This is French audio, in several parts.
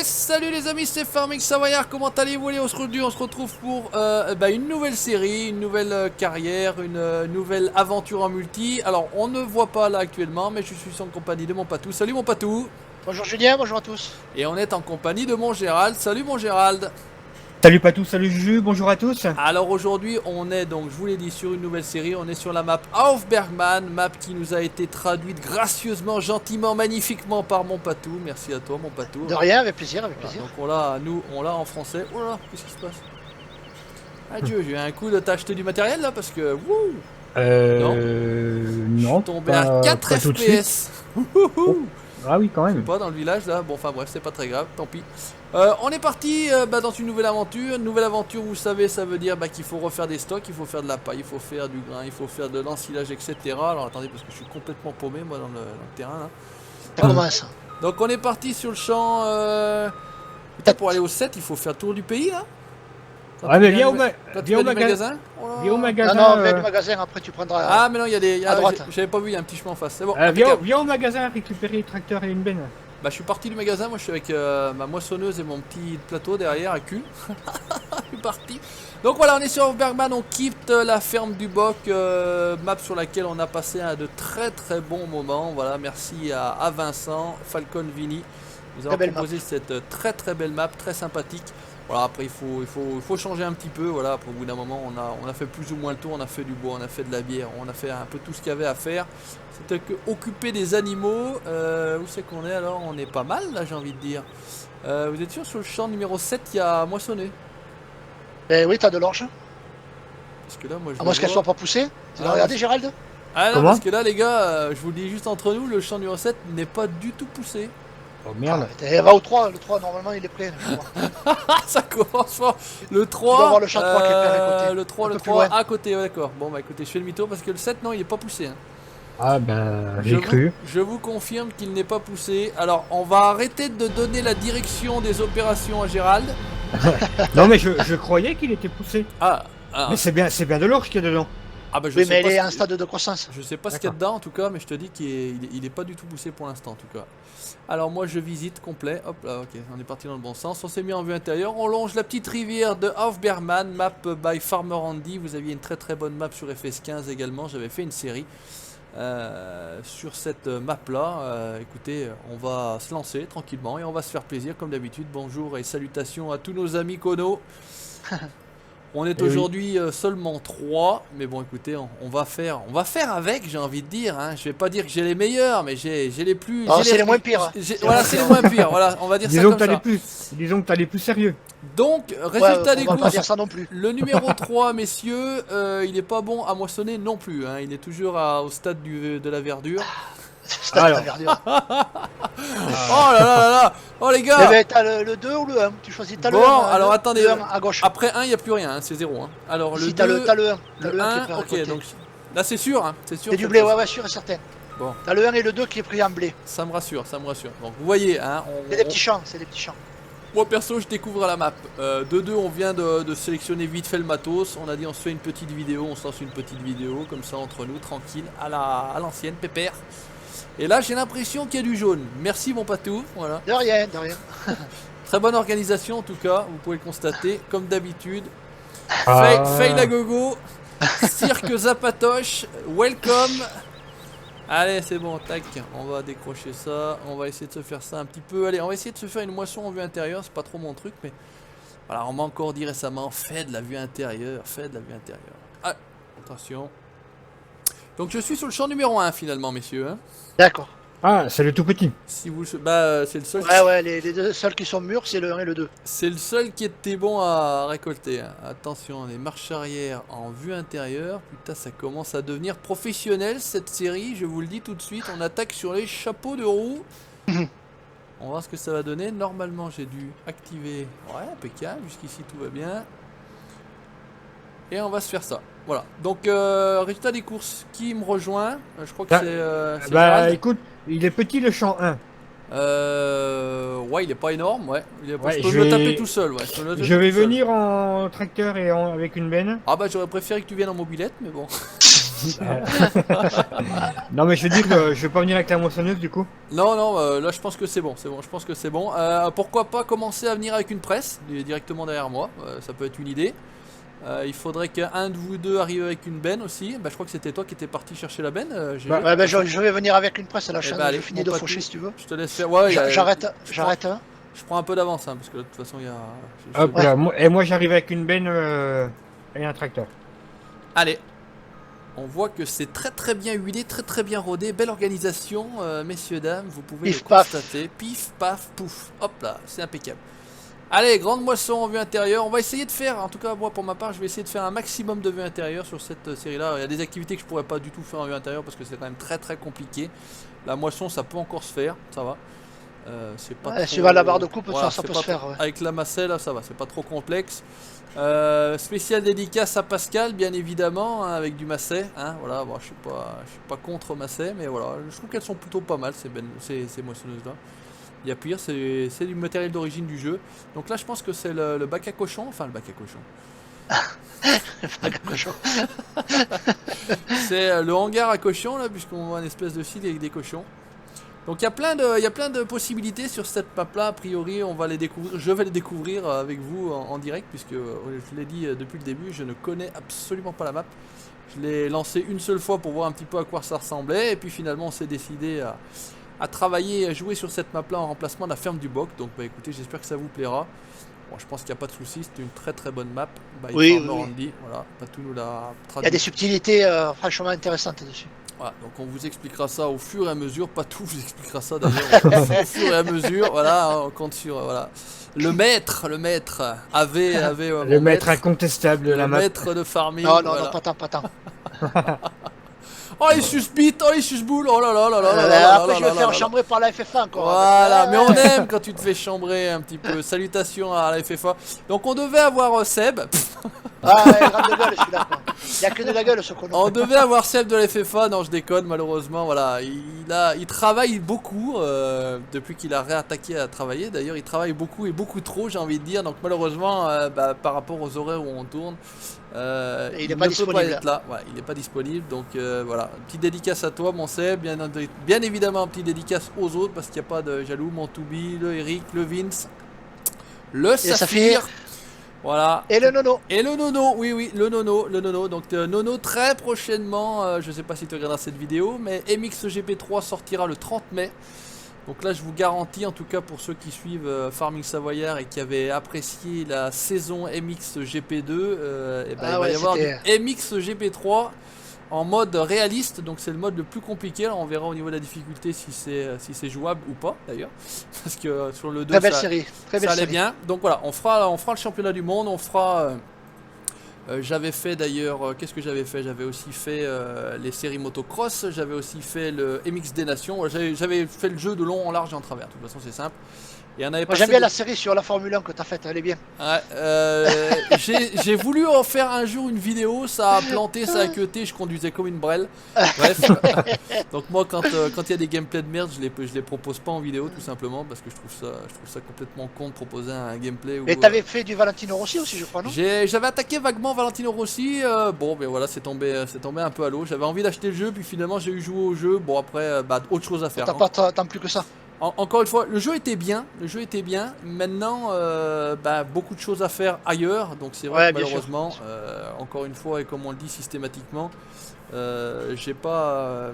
Et salut les amis, c'est Farming Savoyard, comment allez-vous? Aujourd'hui on se retrouve pour une nouvelle série, une nouvelle carrière, une nouvelle aventure en multi. Alors on ne voit pas là actuellement, mais je suis en compagnie de mon Patou. Salut mon Patou. Bonjour Julien, bonjour à tous. Et on est en compagnie de mon Gérald. Salut mon Gérald. Salut Patou, salut Juju, bonjour à tous. Alors aujourd'hui on est donc, je vous l'ai dit, sur une nouvelle série. On est sur la map Auf Bergman, map qui nous a été traduite gracieusement, gentiment, magnifiquement par mon Patou. Merci à toi mon Patou. De rien, avec plaisir, avec plaisir. Voilà, donc on l'a en français. Oh là, qu'est-ce qui se passe? Adieu, j'ai eu un coup de t'as acheté du matériel là parce que wouh. Non. Je suis tombé à 4 pas tout de FPS. Ah oui, quand même. Pas dans le village là, bon enfin bref, c'est pas très grave, tant pis. On est parti dans une nouvelle aventure. Une nouvelle aventure, vous savez, ça veut dire qu'il faut refaire des stocks, il faut faire de la paille, il faut faire du grain, il faut faire de l'ensilage, etc. Alors attendez, parce que je suis complètement paumé moi dans le terrain là. Ça commence. Donc on est parti sur le champ. Pour aller au 7, il faut faire tour du pays là. Ah mais viens au magasin. Viens au magasin. Non, viens du magasin, après tu prendras. Ah mais non, il y a des... à droite. J'avais pas vu, il y a un petit chemin en face, c'est bon. Viens au magasin récupérer le tracteur et une benne. Bah je suis parti du magasin, moi je suis avec ma moissonneuse et mon petit plateau derrière à cul. Je suis parti. Donc voilà, on est sur Bergman, on quitte la ferme du Boc, map sur laquelle on a passé de très très bons moments. Voilà, merci à Vincent, Falcon Vini, nous avons proposé cette très très belle map, très sympathique. Voilà, après il faut changer un petit peu, voilà, au bout d'un moment on a fait plus ou moins le tour, on a fait du bois, on a fait de la bière, on a fait un peu tout ce qu'il y avait à faire. C'était que occuper des animaux. Où c'est qu'on est alors? On est pas mal là, j'ai envie de dire. Vous êtes sûr, sur le champ numéro 7 il y a moissonné? Ben oui, t'as de l'orge. Parce que là moi je à moins qu'elle soit pas poussée. Tu l'as regardé Gérald? Ah non, parce que là les gars, je vous le dis juste entre nous, le champ numéro 7 n'est pas du tout poussé. Oh merde. Va au 3, le 3 normalement il est prêt. Ça commence fort. Le 3, tu dois avoir le champ 3 qui est prêt à côté. Le 3 à côté, ouais, d'accord. Bon bah écoutez, je fais le mytho parce que le 7 non, il est pas poussé hein. Ah ben j'ai cru. Je vous confirme qu'il n'est pas poussé. Alors on va arrêter de donner la direction des opérations à Gérald. Non mais je croyais qu'il était poussé. Mais c'est bien de l'orge qu'il y a dedans. Ah bah oui, mais elle est en stade de croissance. Je sais pas ce qu'il y a dedans en tout cas, mais je te dis qu'il est pas du tout poussé pour l'instant en tout cas. Alors moi je visite complet, hop là, ok, on est parti dans le bon sens, on s'est mis en vue intérieure, on longe la petite rivière de Auf Bergman, map by Farmer Andy. Vous aviez une très très bonne map sur FS15 également, j'avais fait une série sur cette map là. Écoutez, on va se lancer tranquillement et on va se faire plaisir comme d'habitude. Bonjour et salutations à tous nos amis Kono. On est aujourd'hui seulement 3, mais bon écoutez, on va faire avec, j'ai envie de dire, hein. Je vais pas dire que j'ai les meilleurs, mais j'ai les plus... c'est les moins pires. Voilà, c'est les moins pires, voilà, on va dire ça comme ça. Disons que t'as les plus sérieux. Donc, résultat des courses, pas dire ça non plus. Le numéro 3, messieurs, il est pas bon à moissonner non plus, hein. Il est toujours au stade de la verdure. Stade de la verdure. Oh là là là là. Oh les gars. Eh ben, t'as le 2 ou le 1, tu choisis. T'as bon, le 1, alors attendez, le 1 à gauche. Après 1, il n'y a plus rien, hein, c'est 0. Hein. Alors le 2, t'as le 1. Le 1, ok, donc là c'est sûr, hein, c'est sûr. C'est du blé, ouais, sûr et certain. Bon. T'as le 1 et le 2 qui est pris en blé. Ça me rassure, ça me rassure. Donc vous voyez, hein, c'est des petits champs, c'est des petits champs. Moi perso, je découvre la map. De 2, on vient de sélectionner vite fait le matos. On a dit on se fait une petite vidéo, on se lance une petite vidéo comme ça entre nous, tranquille, à l'ancienne, pépère. Et là j'ai l'impression qu'il y a du jaune. Merci mon Patou, voilà. De rien, de rien. Très bonne organisation en tout cas, vous pouvez le constater, comme d'habitude. Fail à gogo, cirque zapatoche, welcome. Allez c'est bon, tac, on va décrocher ça, on va essayer de se faire ça un petit peu. Allez, on va essayer de se faire une moisson en vue intérieure, c'est pas trop mon truc, mais voilà, on m'a encore dit récemment, fais de la vue intérieure, fais de la vue intérieure. Ah, attention. Donc je suis sur le champ numéro 1 finalement, messieurs. Hein. D'accord. Ah, c'est le tout petit. Si vous, bah, c'est le seul. Ouais, les deux seuls qui sont mûrs, c'est le 1 et le 2. C'est le seul qui était bon à récolter. Hein. Attention, les marches arrière en vue intérieure. Putain, ça commence à devenir professionnel cette série. Je vous le dis tout de suite. On attaque sur les chapeaux de roue. On va voir ce que ça va donner. Normalement, j'ai dû activer. Ouais, impeccable. Jusqu'ici, tout va bien. Et on va se faire ça. Voilà. Donc, résultat des courses. Qui me rejoint? Je crois que c'est Gérald. Écoute, il est petit le champ 1. Ouais, il est pas énorme, ouais. Je peux je me le taper tout seul, ouais. Je vais venir en tracteur et avec une benne. Ah bah j'aurais préféré que tu viennes en mobilette, mais bon. Non mais je veux dire que je vais pas venir avec la moissonneuse du coup. Non, non, là je pense que c'est bon, je pense que c'est bon. Pourquoi pas commencer à venir avec une presse directement derrière moi, ça peut être une idée. Il faudrait qu'un de vous deux arrive avec une benne aussi. Bah, je crois que c'était toi qui étais parti chercher la benne. Ouais, bah, je vais venir avec une presse à la chaîne, bah, allez, je finis de faucher si tu veux. Je te laisse faire. Ouais, j'arrête. Je prends un peu d'avance hein, parce que là, de toute façon il y a. Hop là, et moi j'arrive avec une benne et un tracteur. Allez. On voit que c'est très très bien huilé, très très bien rodé, belle organisation, messieurs dames, vous pouvez le constater. Pif, paf, pouf, hop là, c'est impeccable. Allez, grande moisson en vue intérieure, on va essayer de faire, en tout cas moi pour ma part, je vais essayer de faire un maximum de vue intérieure sur cette série-là. Il y a des activités que je pourrais pas du tout faire en vue intérieure parce que c'est quand même très très compliqué. La moisson ça peut encore se faire, ça va. C'est pas trop... Si tu vas à la barre de coupe, voilà, ça peut se faire. Ouais. Avec la macelle, là, ça va, c'est pas trop complexe. Spécial dédicace à Pascal, bien évidemment, hein, avec du macet. Hein, voilà, bon, je suis pas contre macet, mais voilà, je trouve qu'elles sont plutôt pas mal ces moissonneuses-là. Il y a pire, c'est du matériel d'origine du jeu. Donc là, je pense que c'est le bac à cochon, enfin le bac à cochon. Le bac à cochon. C'est le hangar à cochons là, puisqu'on voit une espèce de fil avec des cochons. Donc il y a plein de possibilités sur cette map là, a priori on va les découvrir, je vais les découvrir avec vous en direct puisque je l'ai dit depuis le début, je ne connais absolument pas la map. Je l'ai lancé une seule fois pour voir un petit peu à quoi ça ressemblait et puis finalement on s'est décidé à travailler, à jouer sur cette map là en remplacement de la ferme du Boc. Donc bah écoutez, j'espère que ça vous plaira. Bon, je pense qu'il n'y a pas de souci, c'est une très très bonne map. Oui. Voilà, Patou nous l'a traduit. Il y a des subtilités franchement intéressantes dessus. Voilà, donc on vous expliquera ça au fur et à mesure, pas tout vous expliquera ça d'ailleurs, au fur et à mesure, voilà, on compte sur, voilà. Le maître, avait le maître incontestable de la map. Le maître de farming. Non, voilà. pas tant. Oh, il susbite, oh, il susboule, oh là là là là là. Après, je vais faire chambrer par la FFA encore. Voilà, mais on aime quand tu te fais chambrer un petit peu. Salutations à la FFA. Donc, on devait avoir Seb. Ah, ouais, grande gueule celui-là. Il n'y a que de la gueule ce con. On devait avoir Seb de la FFA, non je déconne malheureusement, voilà, il travaille beaucoup depuis qu'il a réattaqué à travailler, d'ailleurs il travaille beaucoup et beaucoup trop j'ai envie de dire, donc malheureusement par rapport aux horaires où on tourne, il ne peut pas être là, voilà, il n'est pas disponible, donc voilà, petite dédicace à toi mon Seb, bien évidemment petite dédicace aux autres parce qu'il n'y a pas de jaloux, mon Toubi, le Eric, le Vince, le Saphir. Voilà. Et le nono. Et le nono, oui, le nono. Donc nono très prochainement, je sais pas si tu regarderas cette vidéo, mais MXGP3 sortira le 30 mai. Donc là je vous garantis, en tout cas pour ceux qui suivent Farming Savoyard et qui avaient apprécié la saison MXGP2, il va y avoir du MXGP3 en mode réaliste, donc c'est le mode le plus compliqué. Alors on verra au niveau de la difficulté si c'est jouable ou pas d'ailleurs, parce que sur le 2 très belle série, ça allait bien. Donc voilà, on fera le championnat du monde, on fera. J'avais fait d'ailleurs, qu'est-ce que j'avais fait? J'avais aussi fait les séries motocross, j'avais aussi fait le MX des Nations, j'avais fait le jeu de long en large et en travers. De toute façon c'est simple. Moi j'aime bien la série sur la Formule 1 que tu as faite, elle est bien. Ouais, j'ai voulu en faire un jour une vidéo, ça a planté, ça a queuté, je conduisais comme une brêle. Bref, donc moi quand il y a des gameplays de merde, je les propose pas en vidéo tout simplement parce que je trouve ça complètement con de proposer un gameplay. Et t'avais fait du Valentino Rossi aussi je crois, non? J'avais attaqué vaguement Valentino Rossi, bon mais voilà c'est tombé un peu à l'eau, j'avais envie d'acheter le jeu puis finalement j'ai eu joué au jeu, bon après autre chose à faire. T'as pas tant plus que ça. Encore une fois, le jeu était bien. Maintenant, beaucoup de choses à faire ailleurs. Donc c'est vrai que malheureusement, encore une fois et comme on le dit systématiquement, j'ai pas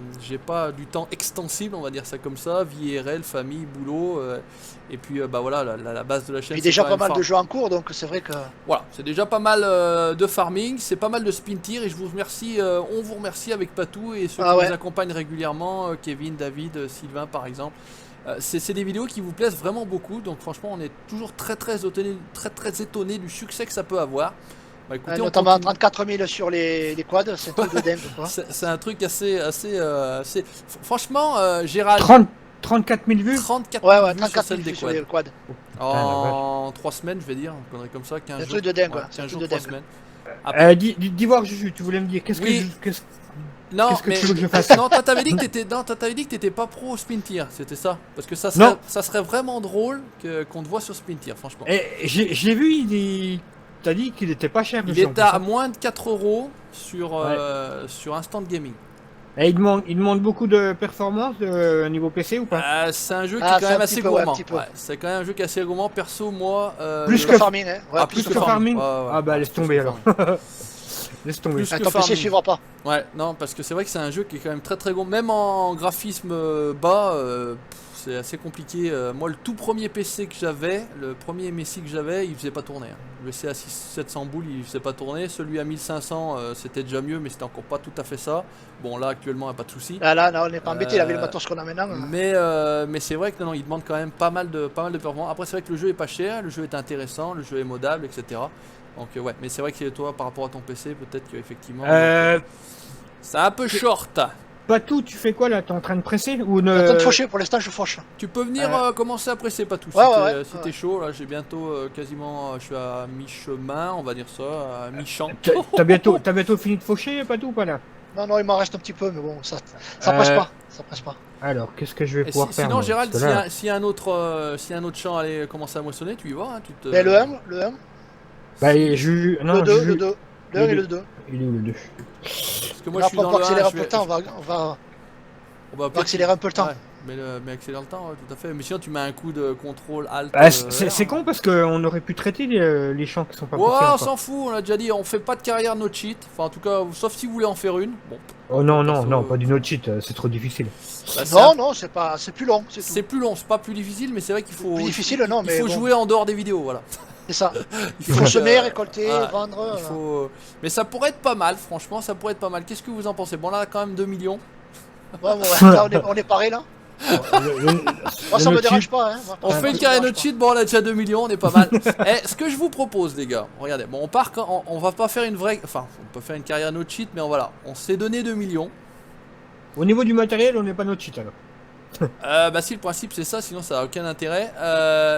du temps extensible, on va dire ça comme ça. Vie IRL, famille, boulot, et puis voilà la base de la chaîne. Il y a déjà pas mal de jeux en cours, donc c'est vrai que. Voilà, c'est déjà pas mal de farming, c'est pas mal de spin tir et je vous remercie. On vous remercie avec Patou et ceux qui nous accompagnent régulièrement, Kevin, David, Sylvain par exemple. C'est des vidéos qui vous plaisent vraiment beaucoup, donc franchement on est toujours très étonné du succès que ça peut avoir. Écoutez, notamment 34 000 sur les quads, c'est un truc de dingue quoi. C'est un truc assez franchement Gérald 34 000 vues. 34 000 vues sur les quads. En 3 semaines je vais dire, on comme ça, 15 jours. C'est un truc de dingue, 15 jours, 3 semaines. Dis voir, tu voulais me dire, qu'est-ce que non, mais tu veux que je fasse? Non, toi t'avais dit que t'étais pas pro au spin tir, c'était ça? Parce que ça serait vraiment drôle qu'on te voit sur spin tir, franchement. J'ai vu, t'as dit qu'il était pas cher. Il est à moins de 4 € sur Instant Gaming. Et il demande beaucoup de performance niveau PC ou pas? C'est un jeu qui est quand même assez gourmand. C'est quand même un jeu qui est assez gourmand. Perso, moi. Plus que Farming, hein. Ouais, plus que Farming. Ah bah laisse tomber alors. Laisse tomber. Ton PC suivra pas. Ouais, non, parce que c'est vrai que c'est un jeu qui est quand même très gourmand. Même en graphisme bas, c'est assez compliqué. Moi, le tout premier PC que j'avais, le premier MSI que j'avais, il faisait pas tourner. Le PC à 700 boules, il faisait pas tourner. Celui à 1500, c'était déjà mieux, mais c'était encore pas tout à fait ça. Bon, là, actuellement, il n'y a pas de souci. Ah là, non, on n'est pas embêté, il avait le matos qu'on a maintenant. Mais c'est vrai que non, il demande quand même pas mal de performance. Après, c'est vrai que le jeu est pas cher, le jeu est intéressant, le jeu est modable, etc. Donc, ouais, mais c'est vrai que toi, par rapport à ton PC, peut-être qu'effectivement. C'est un peu short. Patou, tu fais quoi là? T'es en train de presser ou ne... Attends de faucher, pour l'instant je fauche. Tu peux venir commencer à presser, Patou, si t'es chaud. Là, j'ai bientôt quasiment, je suis à mi-chemin, on va dire ça, à mi-champ. T'as bientôt fini de faucher, Patou, ou pas là? Non, il m'en reste un petit peu, mais bon, ça presse pas. Ça presse pas. Alors, qu'est-ce que je vais pouvoir faire? Sinon, Gérald, s'il y a un autre champ à aller commencer à moissonner, tu y vas. Mais le 1. Bah, non, le 2 et le 2. Il est où le 2? Parce que moi je suis dans le 1, accélérer un peu le temps, on va accélérer un peu le temps. Mais accélérer le temps, tout à fait. Mais sinon tu mets un coup de contrôle alt. C'est con parce qu'on aurait pu traiter les champs qui sont pas poussés. Ouais, on s'en fout, on a déjà dit, on fait pas de carrière no cheat. Enfin en tout cas, sauf si vous voulez en faire une. Bon. Oh non, pas du no cheat, c'est trop difficile. Non, c'est plus long. C'est plus long, c'est pas plus difficile, mais c'est vrai qu'il faut. Plus difficile, non, mais. Il faut jouer en dehors des vidéos, voilà. C'est ça. Il faut semer, récolter, vendre. Mais ça pourrait être pas mal, franchement, ça pourrait être pas mal. Qu'est-ce que vous en pensez? Bon, là, quand même 2 millions. Là, on est paré là. Moi, ça me dérange pas. Hein. On fait une carrière no cheat, bon, on a déjà 2 millions, on est pas mal. Ce que je vous propose, les gars, regardez, bon, on va pas faire une vraie. Enfin, on peut faire une carrière no cheat, mais voilà, on s'est donné 2 millions. Au niveau du matériel, on n'est pas no cheat alors. Bah si, le principe c'est ça, sinon ça n'a aucun intérêt.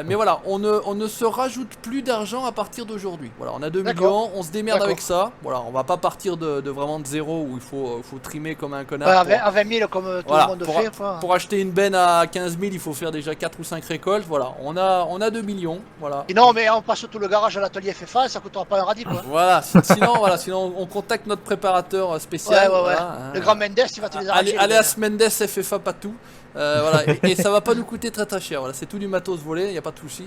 Mais voilà, on ne se rajoute plus d'argent à partir d'aujourd'hui. Voilà, on a 2 millions, on se démerde avec ça. Voilà, on va pas partir de vraiment de zéro où il faut trimer comme un connard. À 20 000 comme tout le monde fait. Pour acheter une benne à 15 000, il faut faire déjà 4 ou 5 récoltes. Voilà, on a 2 millions. Voilà. Et non, mais on passe tout le garage à l'atelier FFA, ça coûtera pas un radis quoi. Voilà, sinon on contacte notre préparateur spécial. Voilà, hein. Le grand Mendes, il va te les arracher. Alias Mendes FFA pas tout. Voilà, et ça va pas nous coûter très cher. Voilà, c'est tout du matos volé, y a pas de souci.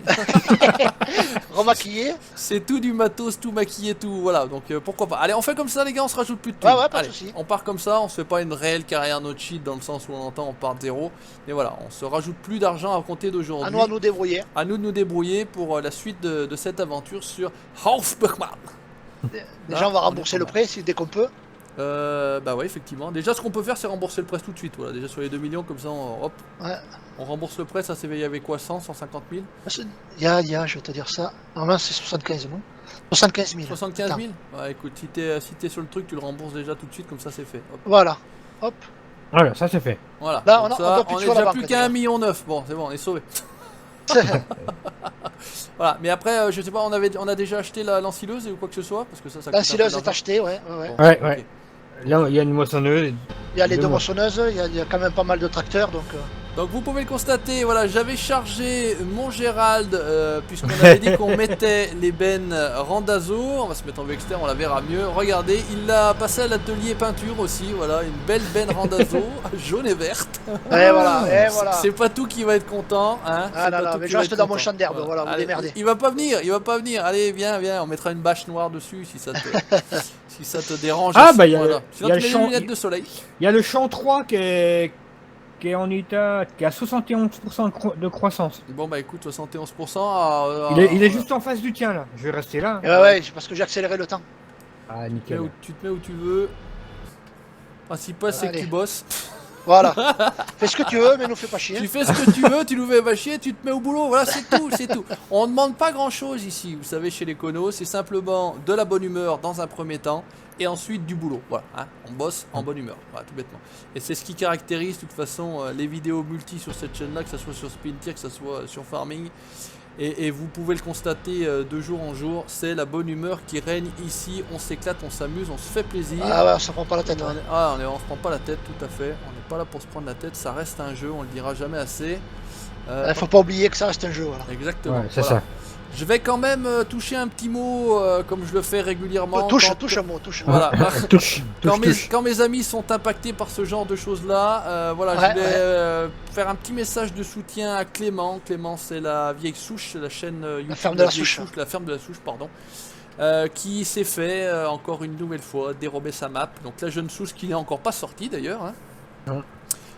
Remaquillé. C'est tout du matos, tout maquillé, tout. Voilà, donc pourquoi pas. Allez, on fait comme ça, les gars, on se rajoute plus de tout. Ouais, pas de souci. On part comme ça, on se fait pas une réelle carrière no cheat dans le sens où on entend on part de zéro. Mais voilà, on se rajoute plus d'argent à compter d'aujourd'hui. À nous de nous débrouiller. À nous de nous débrouiller pour la suite de cette aventure sur Hofbergman. Déjà, on va rembourser le prêt dès qu'on peut. Bah ouais, effectivement. Déjà, ce qu'on peut faire, c'est rembourser le prêt tout de suite. Voilà, déjà sur les 2 millions, comme ça, on rembourse le prêt. Ça s'est payé avec quoi, 150 000? Il y a, je vais te dire ça. Normalement, c'est 75 000. 75 000. 75 000. Ouais, écoute, si t'es sur le truc, tu le rembourses déjà tout de suite, comme ça, c'est fait. Hop. Voilà. Hop. Voilà, ça c'est fait. Voilà. Là, on est déjà plus qu'à 1,9 million. Bon, c'est bon, on est sauvé. Voilà, mais après, je sais pas, on a déjà acheté l'ensileuse ou quoi que ce soit, parce que ça l'ensileuse est achetée, ouais. Ouais. Okay. Là, il y a une moissonneuse. Il y a les deux moissonneuses, il y a quand même pas mal de tracteurs, donc vous pouvez le constater, voilà, j'avais chargé mon Gérald, puisqu'on avait dit qu'on mettait les bennes Randazzo, on va se mettre en vue externe, on la verra mieux. Regardez, il l'a passé à l'atelier peinture aussi, voilà, une belle benne Randazzo, jaune et verte. Et voilà. C'est pas tout qui va être content, hein. Mais je reste dans mon champ d'herbe, voilà, vous démerdez. Il va pas venir, allez, viens, on mettra une bâche noire dessus si ça te dérange. Ah bah il y a le champ, lunettes de soleil. Il y a le champ 3 qui est en état, qui a 71% de croissance. Bon bah écoute, 71%. Il est juste en face du tien là, je vais rester là. Ouais, parce que j'ai accéléré le temps. Ah nickel. Tu te mets où tu veux. Le principal c'est que tu bosses. Voilà. Fais ce que tu veux, mais nous fais pas chier. Tu fais ce que tu veux, tu nous fais pas chier, tu te mets au boulot. Voilà, c'est tout. On ne demande pas grand chose ici, vous savez, chez les Konos. C'est simplement de la bonne humeur dans un premier temps. Et ensuite du boulot, voilà, hein, on bosse en bonne humeur, voilà, tout bêtement. Et c'est ce qui caractérise de toute façon les vidéos multi sur cette chaîne là, que ce soit sur Spintier, que ce soit sur Farming. Et vous pouvez le constater de jour en jour, c'est la bonne humeur qui règne ici. On s'éclate, on s'amuse, on se fait plaisir. Ah ouais, on se prend pas la tête. On se prend pas la tête, tout à fait. On n'est pas là pour se prendre la tête, ça reste un jeu, on le dira jamais assez. Faut pas oublier que ça reste un jeu, voilà. Exactement. Ouais, c'est ça. Je vais quand même toucher un petit mot comme je le fais régulièrement. Touche un mot, touche. Voilà. touche. Quand mes amis sont impactés par ce genre de choses-là, voilà, je voulais faire un petit message de soutien à Clément. Clément, c'est la vieille souche, la chaîne YouTube. La ferme de la souche. La ferme de la souche, pardon. Qui s'est fait encore une nouvelle fois dérober sa map. Donc la jeune souche qui n'est encore pas sortie d'ailleurs. Hein.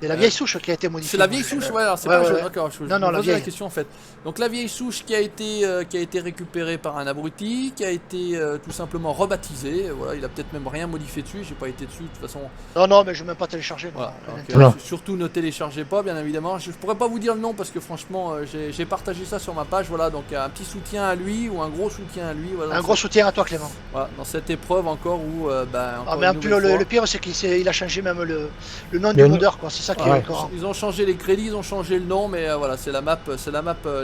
C'est la vieille souche qui a été modifiée. C'est la vieille souche, ouais, alors c'est pas d'accord, je non, me posais la question en fait. Donc la vieille souche qui a été récupérée par un abruti, qui a été tout simplement rebaptisée, voilà, il a peut-être même rien modifié dessus, j'ai pas été dessus de toute façon. Non, mais je vais même pas télécharger. Voilà, surtout ne téléchargez pas, bien évidemment. Je pourrais pas vous dire le nom parce que franchement, j'ai partagé ça sur ma page, voilà, donc un petit soutien à lui ou un gros soutien à lui. Voilà, un gros soutien à toi, Clément. Voilà, dans cette épreuve encore où, encore mais le pire, c'est qu'il a changé même le nom du modeur, quoi. C'est ça qui est encore. Ils ont changé les crédits, ils ont changé le nom, mais voilà, c'est la map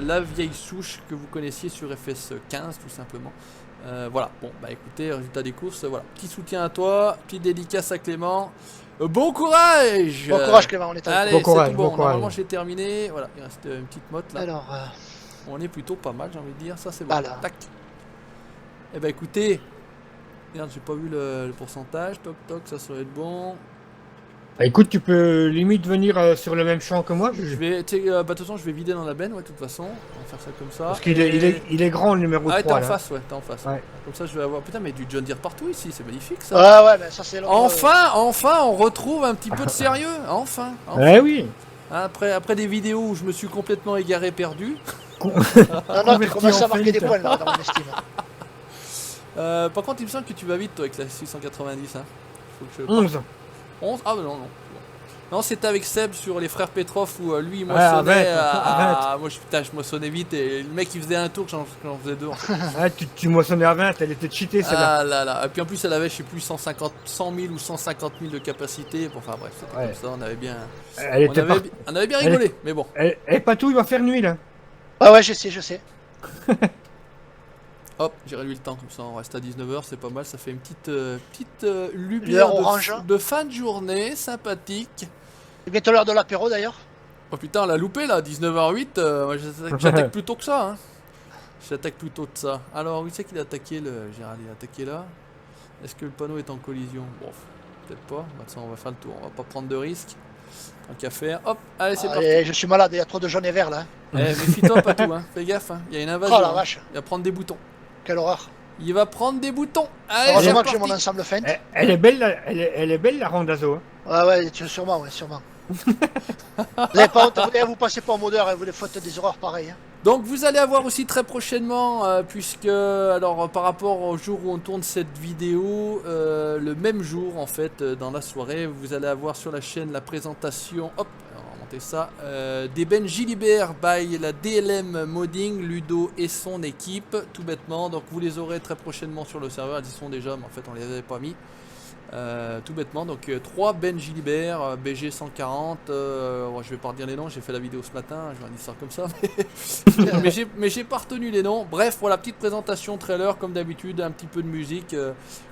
la vieille souche que vous connaissiez sur FS15 tout simplement. Voilà, bon bah écoutez, résultat des courses, voilà, petit soutien à toi, petite dédicace à Clément. Bon courage. Bon courage Clément, on est allez, bon courage, bon. Normalement j'ai terminé, voilà, il reste une petite motte là. Alors, on est plutôt pas mal, j'ai envie de dire, ça c'est bon. Voilà. Tac. Et bah écoutez, merde, j'ai pas vu le pourcentage, toc, ça serait bon. Bah, écoute, tu peux limite venir sur le même champ que moi. Je vais, de toute façon, je vais vider dans la benne, ouais, de toute façon. On va faire ça comme ça. Parce qu'il est grand le numéro 3. Ah, t'es en face, ouais, t'es en face. Ouais. Comme ça, je vais avoir. Putain, mais du John Deere partout ici, c'est magnifique ça. Ouais, mais ça c'est Enfin, on retrouve un petit peu de sérieux. Enfin. Eh oui. Après des vidéos où je me suis complètement égaré, perdu. Non, tu commences à marquer des points là, dans mon estime. Par contre, il me semble que tu vas vite, toi, avec la 690. Hein. Faut que 11. 11 Ah, non. Non, c'était avec Seb sur les frères Petrov où lui, il moissonnait moi, je moissonnais vite et le mec, il faisait un tour, j'en faisais deux. En fait. Ah, tu moissonnais à 20, elle était cheatée, celle-là. Ah là. Et puis en plus, elle avait, je sais plus, 100 000 ou 150 000 de capacité. Bon, enfin bref, c'était comme ça, on avait bien. On avait bien rigolé, mais bon. Patou, il va faire nuit là. Ouais, je sais. Hop, j'ai réduit le temps comme ça, on reste à 19h, c'est pas mal, ça fait une petite lumière de fin de journée, sympathique. C'est bientôt l'heure de l'apéro d'ailleurs. Oh putain, on l'a loupé là, 19h08, j'attaque plutôt que ça. Hein. J'attaque plutôt que ça. Alors, où c'est qu'il a attaqué le Gérald? Il a attaqué là. Est-ce que le panneau est en collision? Bon, peut-être pas, maintenant on va faire le tour, on va pas prendre de risques. Tant qu'à faire, hop, allez c'est parti. Je suis malade, il y a trop de jaune et vert là. Méfie-toi Patou, hein. Fais gaffe, hein. Il y a une invasion. Oh la vache. Il va prendre des boutons. Quelle horreur. Il va prendre des boutons. Allez, heureusement que j'ai mon ensemble feint. Elle est belle, elle est belle la Rondazo. Hein. Ouais, sûrement. Vous n'avez pas honte, vous passez pas en modeur et vous les faites des horreurs pareilles. Hein. Donc vous allez avoir aussi très prochainement, puisque alors par rapport au jour où on tourne cette vidéo, le même jour en fait, dans la soirée, vous allez avoir sur la chaîne la présentation, hop, on va remonter ça, des Ben Gilibert by la DLM Modding, Ludo et son équipe, tout bêtement. Donc vous les aurez très prochainement sur le serveur, elles y sont déjà, mais en fait on les avait pas mis. Tout bêtement, donc 3 Ben Gilibert, BG 140, je vais pas redire les noms, j'ai fait la vidéo ce matin, je vais dire ça comme ça, mais j'ai pas retenu les noms. Bref, voilà, petite présentation trailer comme d'habitude, un petit peu de musique,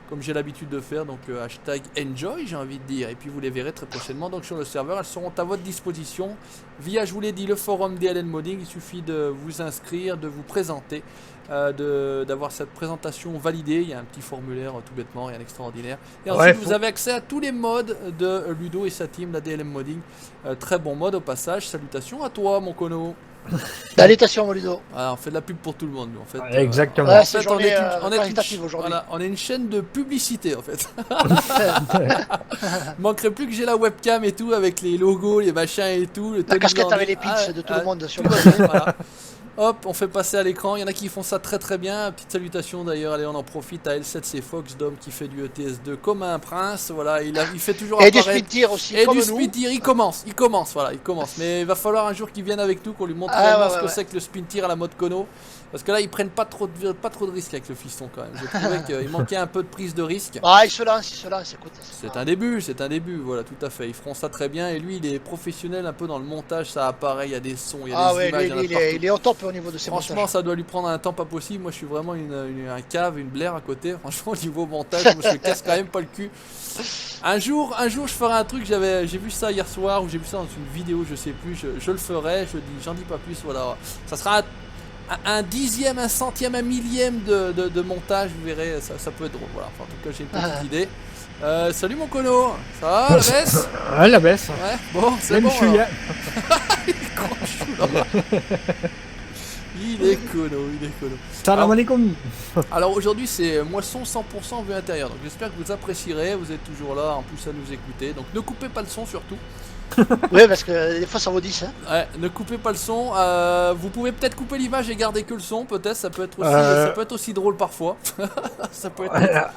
comme j'ai l'habitude de faire, donc hashtag enjoy j'ai envie de dire, et puis vous les verrez très prochainement donc sur le serveur, elles seront à votre disposition via, je vous l'ai dit, le forum DLM Modding. Il suffit de vous inscrire, de vous présenter, d'avoir cette présentation validée. Il y a un petit formulaire tout bêtement, rien d'extraordinaire. Et ensuite vous avez accès à tous les modes de Ludo et sa team, la DLM Modding. Très bon mode au passage. Salutations à toi mon Kono. Salutations mon Ludo. On fait de la pub pour tout le monde nous, en fait. Exactement. En fait, on est une chaîne de publicité en fait. Il manquerait plus que j'ai la webcam et tout avec les logos, les machins et tout. La casquette avec les pins de tout le monde sur le voilà. Hop, on fait passer à l'écran. Il y en a qui font ça très très bien. Petite salutation d'ailleurs, allez, on en profite à L7C Fox Dom qui fait du ETS2 comme un prince. Voilà, il fait toujours et du speed tir aussi. Et du speed tir, il commence. Mais il va falloir un jour qu'il vienne avec nous, qu'on lui montre ce que c'est que le speed tir à la mode Kono. Parce que là, ils prennent pas trop de risques avec le fiston quand même. J'ai trouvé qu'il manquait un peu de prise de risque. Ah, il se lance, écoute. C'est un début, voilà, tout à fait. Ils feront ça très bien. Et lui, il est professionnel un peu dans le montage. Ça apparaît, il y a des sons, il y a des images. Il est au top au niveau de ses montages. Franchement, ça doit lui prendre un temps pas possible. Moi, je suis vraiment un cave, une blaire à côté. Franchement, au niveau montage, je me casse quand même pas le cul. Un jour, je ferai un truc. J'ai vu ça hier soir ou j'ai vu ça dans une vidéo, je sais plus. Je le ferai. J'en dis pas plus. Voilà, ça sera un dixième, un centième, un millième de montage, vous verrez, ça peut être drôle. Voilà, enfin, en tout cas, j'ai une petite idée. Salut mon Kono, ça va la baisse? Ouais, la baisse. Ouais, bon, c'est bon. Il est grand chou, là. Il est Kono. Salam alaikum. Alors aujourd'hui c'est moisson 100% vue intérieure, donc j'espère que vous apprécierez, vous êtes toujours là en plus à nous écouter, donc ne coupez pas le son surtout. Oui, parce que des fois ça vaut 10. Hein. Ouais, ne coupez pas le son. Vous pouvez peut-être couper l'image et garder que le son, peut-être. Ça peut être aussi drôle parfois. Ça peut être.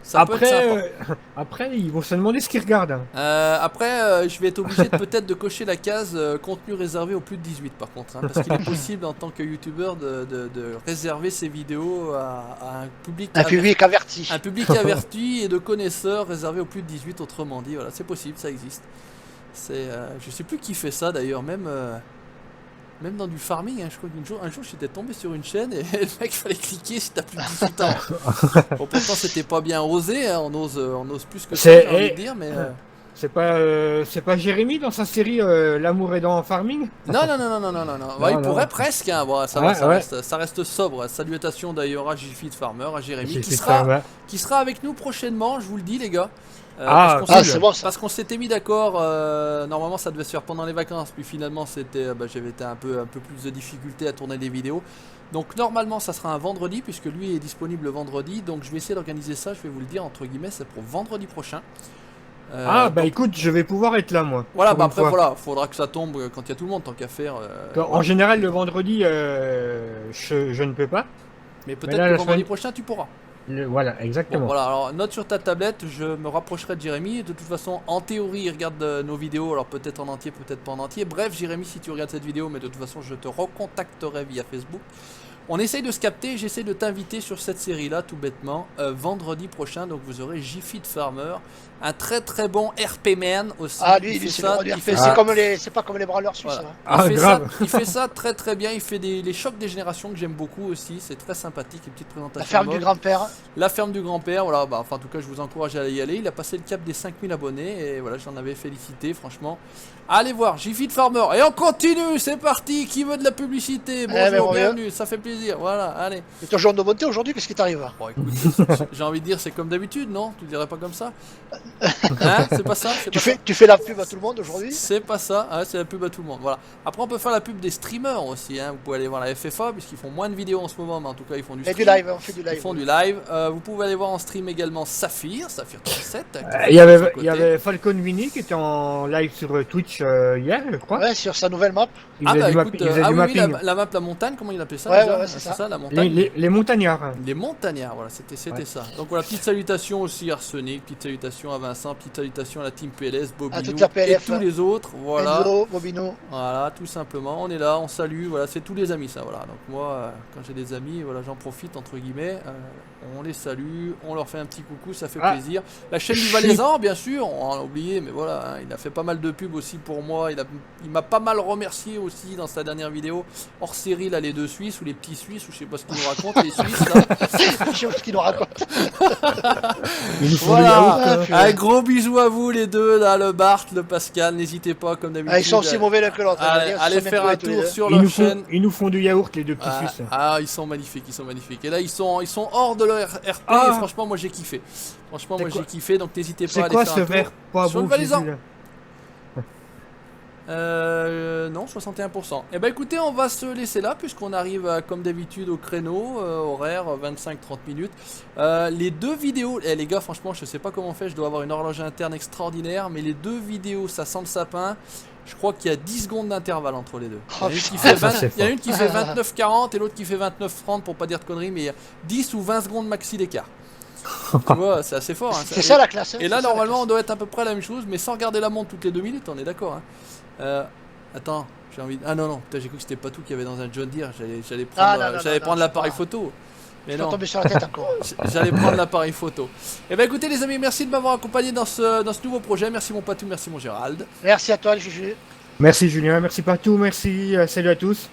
Ça peut être sympa. Après, ils vont se demander ce qu'ils regardent. Après, je vais être obligé peut-être de cocher la case contenu réservé aux plus de 18 par contre, hein, parce qu'il est possible en tant que youtubeur de réserver ses vidéos à un public averti. Un public averti et de connaisseurs réservé aux plus de 18. Autrement dit, voilà, c'est possible, ça existe. Je sais plus qui fait ça d'ailleurs, même dans du farming, hein, je crois qu'un jour j'étais tombé sur une chaîne et le mec fallait cliquer si t'as plus de 18 ans. Bon, pourtant c'était pas bien osé, hein, on ose plus que ça, j'ai envie de dire, mais... C'est pas Jérémy dans sa série L'amour est dans Farming? Non. Ouais, il pourrait presque, hein. Bon, ça reste sobre. Salutations d'ailleurs à J-Fit Farmer, à Jérémy, qui sera avec nous prochainement, je vous le dis les gars. C'est bon ça. Parce qu'on s'était mis d'accord, normalement ça devait se faire pendant les vacances, puis finalement j'avais été un peu plus de difficulté à tourner des vidéos. Donc normalement ça sera un vendredi, puisque lui est disponible le vendredi, donc je vais essayer d'organiser ça, je vais vous le dire entre guillemets, c'est pour vendredi prochain. Écoute, je vais pouvoir être là moi. Voilà, après voilà, faudra que ça tombe quand il y a tout le monde, tant qu'à faire. En général le vendredi je ne peux pas. Mais peut-être que le vendredi prochain tu pourras. Voilà, exactement. Bon, voilà, alors note sur ta tablette, je me rapprocherai de Jérémy. De toute façon, en théorie, il regarde nos vidéos, alors peut-être en entier, peut-être pas en entier. Bref, Jérémy, si tu regardes cette vidéo, mais de toute façon, je te recontacterai via Facebook. On essaye de se capter, j'essaie de t'inviter sur cette série-là, tout bêtement, vendredi prochain. Donc vous aurez J-Fit Farmer, un très très bon RP man aussi. Ah lui, c'est pas comme les brawlers suisses. Voilà. Il fait ça très très bien. Il fait les chocs des générations que j'aime beaucoup aussi. C'est très sympathique, une petite présentation. La ferme du grand-père. La ferme du grand-père, voilà. Enfin, en tout cas, je vous encourage à y aller. Il a passé le cap des 5000 abonnés et voilà, j'en avais félicité, franchement. Allez voir J-Fit Farmer et on continue. C'est parti. Qui veut de la publicité? Bonjour, bienvenue. Ça fait plaisir. Voilà, allez. Et ton jour de monter aujourd'hui, qu'est-ce qui t'arrive? Bon, écoute, j'ai envie de dire, c'est comme d'habitude, non? Tu dirais pas comme ça? Hein? C'est pas ça? Tu fais la pub à tout le monde aujourd'hui? C'est pas ça, ah, c'est la pub à tout le monde. Voilà. Après, on peut faire la pub des streamers aussi. Hein. Vous pouvez aller voir la FFA, puisqu'ils font moins de vidéos en ce moment, mais en tout cas, ils font du stream. On fait du live. Ils font du live. Vous pouvez aller voir en stream également Saphir 37. Il y avait Falcon Mini qui était en live sur Twitch hier, je crois. Ouais, sur sa nouvelle map. Oui, la map, la montagne, comment il appelait ça? Ouais, c'est ça, la montagne. Les montagnards. Les montagnards, voilà, c'était ça. Donc voilà, petite salutation aussi Arsenic, petite salutation à Vincent, petite salutation à la team PLS, Bobinou et tous les autres. Voilà. Enzo, Bobino. Voilà, tout simplement. On est là, on salue. Voilà, c'est tous les amis, ça. Voilà. Donc moi, quand j'ai des amis, voilà, j'en profite entre guillemets. On les salue, on leur fait un petit coucou, ça fait plaisir. La chaîne du Valaisan, bien sûr, on a oublié, mais voilà, hein, il a fait pas mal de pubs aussi pour moi. Il m'a pas mal remercié aussi dans sa dernière vidéo hors série, là, les deux Suisses ou les petits Suisses, ou je sais pas ce qu'ils nous racontent, les Suisses là. Je sais pas ce qu'ils nous racontent. Voilà, un gros bisou à vous les deux, là, le Bart, le Pascal, n'hésitez pas comme d'habitude. Ils sont aussi mauvais l'un que l'autre. Allez faire un tour sur leur chaîne. Ils nous font du yaourt, les deux petits Suisses. Ah, ils sont magnifiques, ils sont magnifiques. Et là, ils sont hors de leur RP et franchement, moi j'ai kiffé. Franchement, moi j'ai kiffé, donc n'hésitez pas à aller faire un tour. C'est quoi ce verre pas sur bon, le Valaisan. Non, 61%. Et bah écoutez, on va se laisser là puisqu'on arrive comme d'habitude au créneau horaire 25-30 minutes. Les deux vidéos, les gars, franchement, je sais pas comment on fait, je dois avoir une horloge interne extraordinaire, mais les deux vidéos, ça sent le sapin. Je crois qu'il y a 10 secondes d'intervalle entre les deux. Il y a une qui fait 29-40 et l'autre qui fait 29-30 pour pas dire de conneries, mais il y a 10 ou 20 secondes maxi d'écart. Tu vois, c'est assez fort. Hein. C'est ça la classe. Et là, normalement, on doit être à peu près la même chose, mais sans regarder la montre toutes les 2 minutes, on est d'accord. Hein. Attends, j'ai envie. Ah non, putain, j'ai cru que c'était pas tout qu'il y avait dans un John Deere. J'allais prendre l'appareil photo. Mais non. Tomber sur la tête encore. J'allais prendre l'appareil photo. Et bah écoutez les amis, merci de m'avoir accompagné dans ce nouveau projet. Merci mon Patou, merci mon Gérald. Merci à toi Juju. Merci Julien, merci Patou, merci, salut à tous.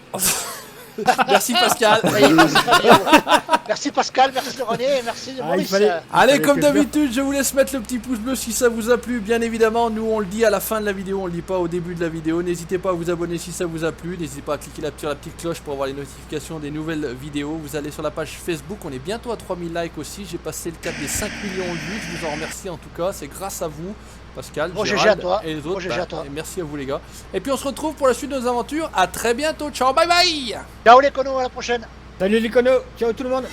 Merci Pascal. Merci Pascal, merci René, et merci Maurice. Allez, comme d'habitude, je vous laisse mettre le petit pouce bleu si ça vous a plu. Bien évidemment, nous on le dit à la fin de la vidéo, on le dit pas au début de la vidéo. N'hésitez pas à vous abonner si ça vous a plu. N'hésitez pas à cliquer sur la petite cloche pour avoir les notifications des nouvelles vidéos. Vous allez sur la page Facebook, on est bientôt à 3000 likes aussi. J'ai passé le cap des 5 millions de vues. Je vous en remercie en tout cas, c'est grâce à vous. Pascal, Gérald et les autres. Et merci à vous les gars. Et puis on se retrouve pour la suite de nos aventures. À très bientôt. Ciao, bye bye. Ciao les conos, à la prochaine. Salut les conos, ciao tout le monde.